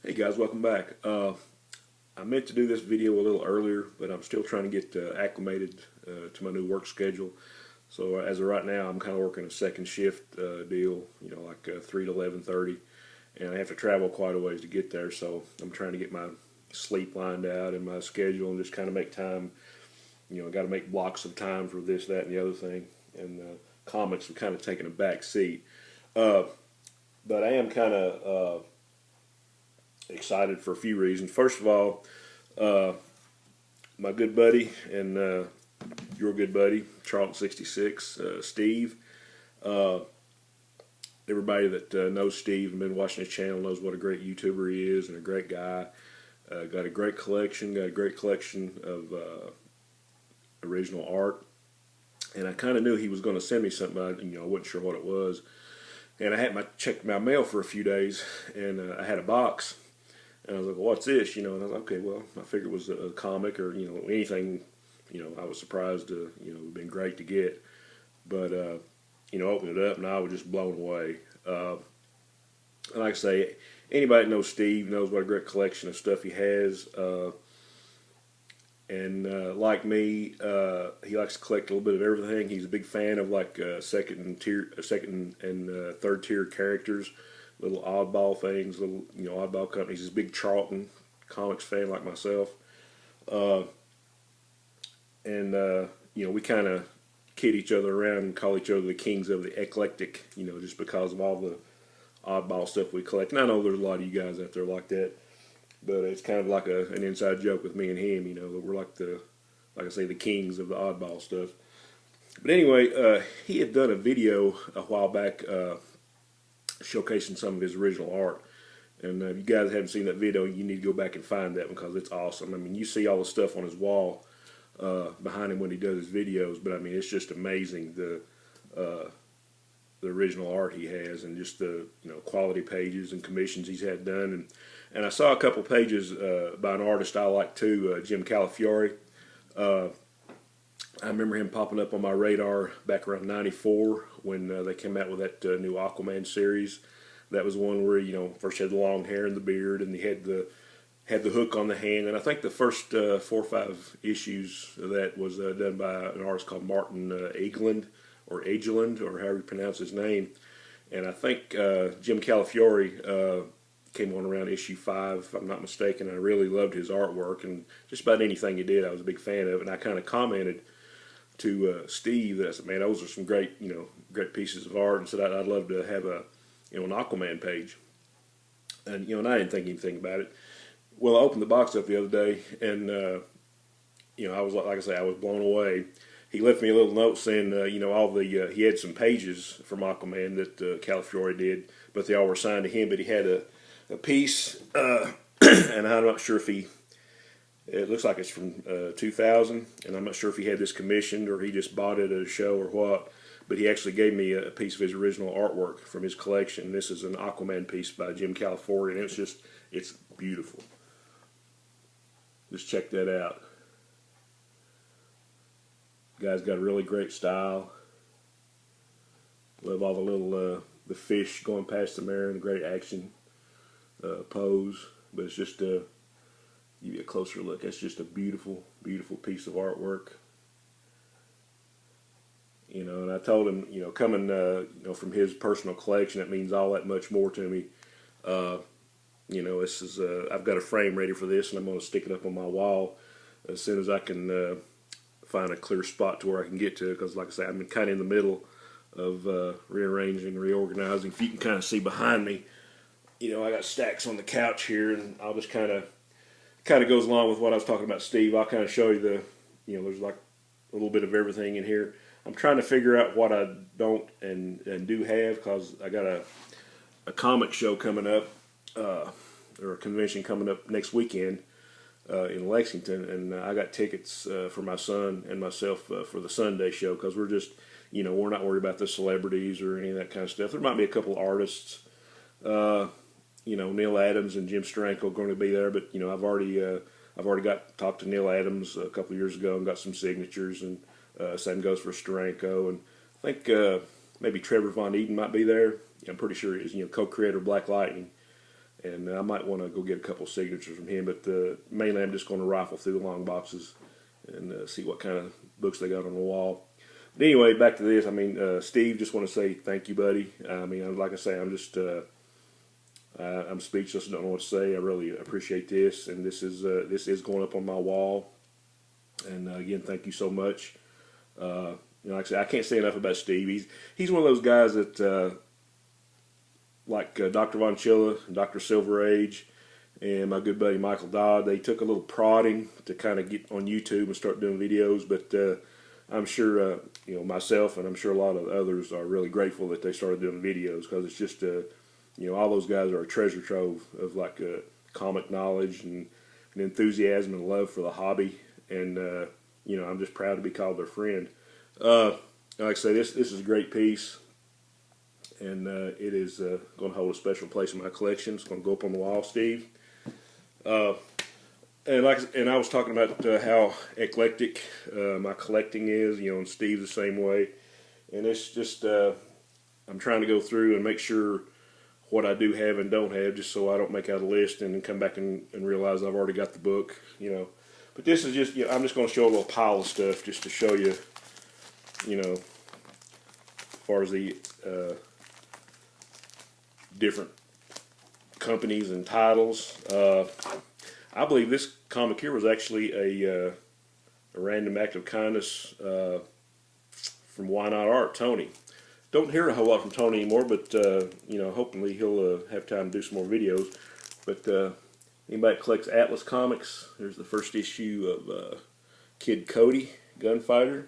Hey guys, welcome back. I meant to do this video a little earlier, but I'm still trying to get acclimated to my new work schedule. So as of right now, I'm kind of working a second shift deal, like 3 to 11:30, and I have to travel quite a ways to get there. So I'm trying to get my sleep lined out and my schedule, and just kind of make time. I got to make blocks of time for this, that, and the other thing. And comics have kind of taken a back seat, but I am kind of excited for a few reasons. First of all, my good buddy and your good buddy, CHARLTON66, Steve. Everybody that knows Steve and been watching his channel knows what a great YouTuber he is and a great guy. Got a great collection of original art. And I kind of knew he was going to send me something, I wasn't sure what it was. And I had checked my mail for a few days, and I had a box. And I was like, well, what's this? And I was like, okay, well, I figured it was a comic or, anything, I was surprised to, it would have been great to get. But, opened it up and I was just blown away. And like I say, anybody that knows Steve knows what a great collection of stuff he has. And like me, he likes to collect a little bit of everything. He's a big fan of like second and third tier characters. Little oddball things, oddball companies. He's a big Charlton comics fan like myself. We kind of kid each other around and call each other the kings of the eclectic, just because of all the oddball stuff we collect. And I know there's a lot of you guys out there like that, but it's kind of like an inside joke with me and him, that we're like I say, the kings of the oddball stuff. But anyway, he had done a video a while back, showcasing some of his original art. And if you guys haven't seen that video, you need to go back and find that because it's awesome. I mean, you see all the stuff on his wall behind him when he does his videos, but I mean, it's just amazing the original art he has, and just the quality pages and commissions he's had done. And I saw a couple pages by an artist I like too, Jim Calafiore. I remember him popping up on my radar back around '94 when they came out with that new Aquaman series. That was one where first he had the long hair and the beard, and he had the hook on the hand. And I think the first 4 or 5 issues of that was done by an artist called Martin Ageland, or however you pronounce his name. And I think Jim Calafiore came on around issue 5, if I'm not mistaken. I really loved his artwork, and just about anything he did I was a big fan of. And I kind of commented to Steve that I said, man, those are some great pieces of art, and said I'd love to have an Aquaman page. And and I didn't think anything about it. Well, I opened the box up the other day, and I was like I say, I was blown away. He left me a little note saying, he had some pages from Aquaman that Calafiore did, but they all were signed to him. But he had a piece, and I'm not sure if it looks like it's from 2000, and I'm not sure if he had this commissioned or he just bought it at a show or what, but he actually gave me a piece of his original artwork from his collection. This is an Aquaman piece by Jim Calafiore, and it's beautiful. Just check that out. The guy's got a really great style. Love all the little the fish going past him there, and a great action pose. But it's just give you a closer look. That's just a beautiful, beautiful piece of artwork. And I told him, coming, from his personal collection, it means all that much more to me. This is, I've got a frame ready for this, and I'm going to stick it up on my wall as soon as I can find a clear spot to where I can get to it. Because, like I say, I'm kind of in the middle of rearranging, reorganizing. If you can kind of see behind me, I got stacks on the couch here, and I'll just kind of goes along with what I was talking about, Steve. I'll kind of show you there's like a little bit of everything in here. I'm trying to figure out what I don't and do have, because I got a comic show coming up, or a convention coming up next weekend in Lexington, and I got tickets for my son and myself for the Sunday show, because we're just, we're not worried about the celebrities or any of that kind of stuff. There might be a couple artists, Neil Adams and Jim Steranko are going to be there, but I've already talked to Neil Adams a couple of years ago and got some signatures, and same goes for Steranko, and I think maybe Trevor Von Eaton might be there. I'm pretty sure he is, co-creator of Black Lightning. And I might want to go get a couple signatures from him, but mainly I'm just going to rifle through the long boxes and see what kind of books they got on the wall. But anyway, back to this. I mean, Steve, just want to say thank you, buddy. I mean, like I say, I'm just I'm speechless. Don't know what to say. I really appreciate this, and this is going up on my wall. And again, thank you so much. You know, like I said, I can't say enough about Steve. He's one of those guys that, like Dr. Von Chilla and Dr. Silver Age, and my good buddy Michael Dodd, they took a little prodding to kind of get on YouTube and start doing videos. But I'm sure, you know, myself and I'm sure a lot of others are really grateful that they started doing videos, because it's just, you know, all those guys are a treasure trove of like comic knowledge and enthusiasm and love for the hobby. And you know, I'm just proud to be called their friend. Like I say, this is a great piece, and it is going to hold a special place in my collection. It's going to go up on the wall, Steve. And I was talking about how eclectic my collecting is, you know, and Steve's the same way. And it's just I'm trying to go through and make sure what I do have and don't have, just so I don't make out a list and then come back and realize I've already got the book, you know. But this is just, you know, I'm just going to show a little pile of stuff just to show you, you know, as far as the different companies and titles. I believe this comic here was actually a random act of kindness from Why Not Art, Tony. Don't hear a whole lot from Tony anymore, but you know, hopefully he'll have time to do some more videos. But anybody that collects Atlas comics, here's the first issue of Kid Cody, Gunfighter.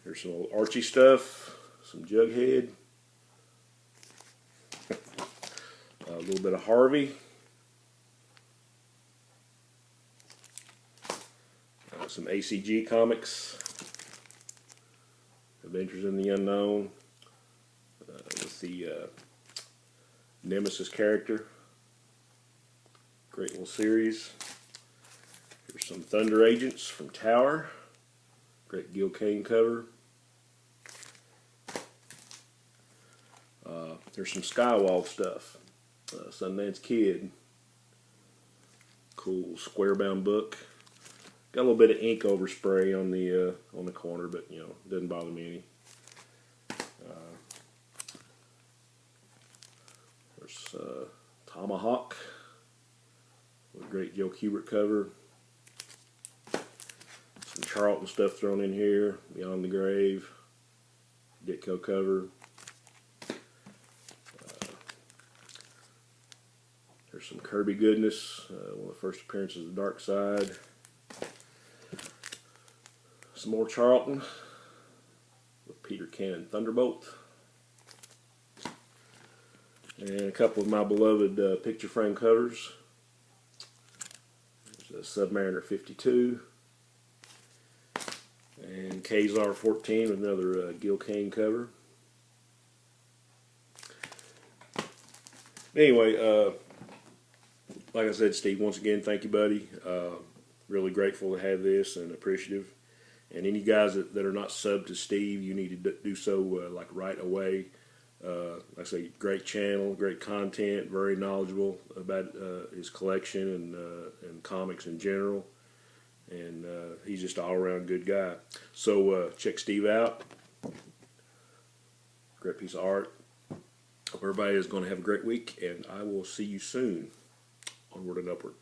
Here's some old Archie stuff, some Jughead, a little bit of Harvey, some ACG comics, Adventures in the Unknown, with the Nemesis character. Great little series. Here's some Thunder Agents from Tower. Great Gil Kane cover. There's some Skywall stuff. Sundance Kid. Cool square bound book. Got a little bit of ink overspray on the corner, but you know, doesn't bother me any. There's Tomahawk with a great Joe Kubert cover. Some Charlton stuff thrown in here. Beyond the Grave, Ditko cover. There's some Kirby goodness. One of the first appearances of Dark Side. Some more Charlton with Peter Cannon Thunderbolt. And a couple of my beloved picture frame covers. There's a Submariner 52. And Kazar 14 with another Gil Kane cover. Anyway, like I said, Steve, once again, thank you, buddy. Really grateful to have this and appreciative. And any guys that are not subbed to Steve, you need to do so like right away. Like I say, great channel, great content, very knowledgeable about his collection and comics in general. And he's just an all-around good guy. So check Steve out. Great piece of art. Hope everybody is going to have a great week, and I will see you soon. Onward and upward.